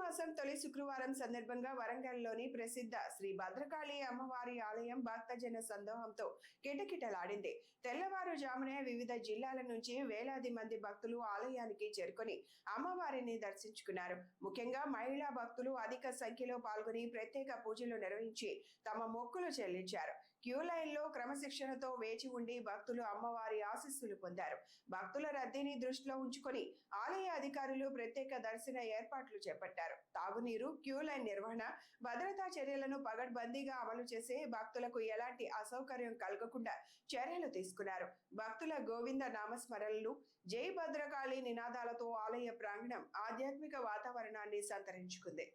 మాసం తొలి శుక్రవారం సందర్భంగా వరంగల్లోని ప్రసిద్ధ శ్రీ భద్రకాళి అమ్మవారి ఆలయం భక్తజన సందోహంతో కిటకిటలాడింది. తెల్లవారుజామునే వివిధ జిల్లాల నుంచి వేలాది మంది భక్తులు ఆలయానికి చేరుకొని అమ్మవారిని దర్శించుకున్నారు. ముఖ్యంగా మహిళా భక్తులు అధిక సంఖ్యలో పాల్గొని ప్రత్యేక పూజలు నిర్వహించి తమ మొక్కులు చెల్లించారు. క్యూ లైన్లో క్రమశిక్షణతో వేచి ఉండి భక్తులు అమ్మవారి ఆశీస్సులు పొందారు. భక్తుల రద్దీని దృష్టిలో ఉంచుకొని ఆలయ అధికారులు ప్రత్యేక దర్శన ఏర్పాట్లు చేపట్టారు. తాగునీరు, క్యూ లైన్ నిర్వహణ, భద్రతా చర్యలను పగడ్బందీగా అమలు చేసి భక్తులకు ఎలాంటి అసౌకర్యం కలగకుండా చర్యలు తీసుకున్నారు. భక్తుల గోవింద నామస్మరణలు, జై భద్రకాళి నినాదాలతో ఆలయ ప్రాంగణం ఆధ్యాత్మిక వాతావరణాన్ని సంతరించుకుంది.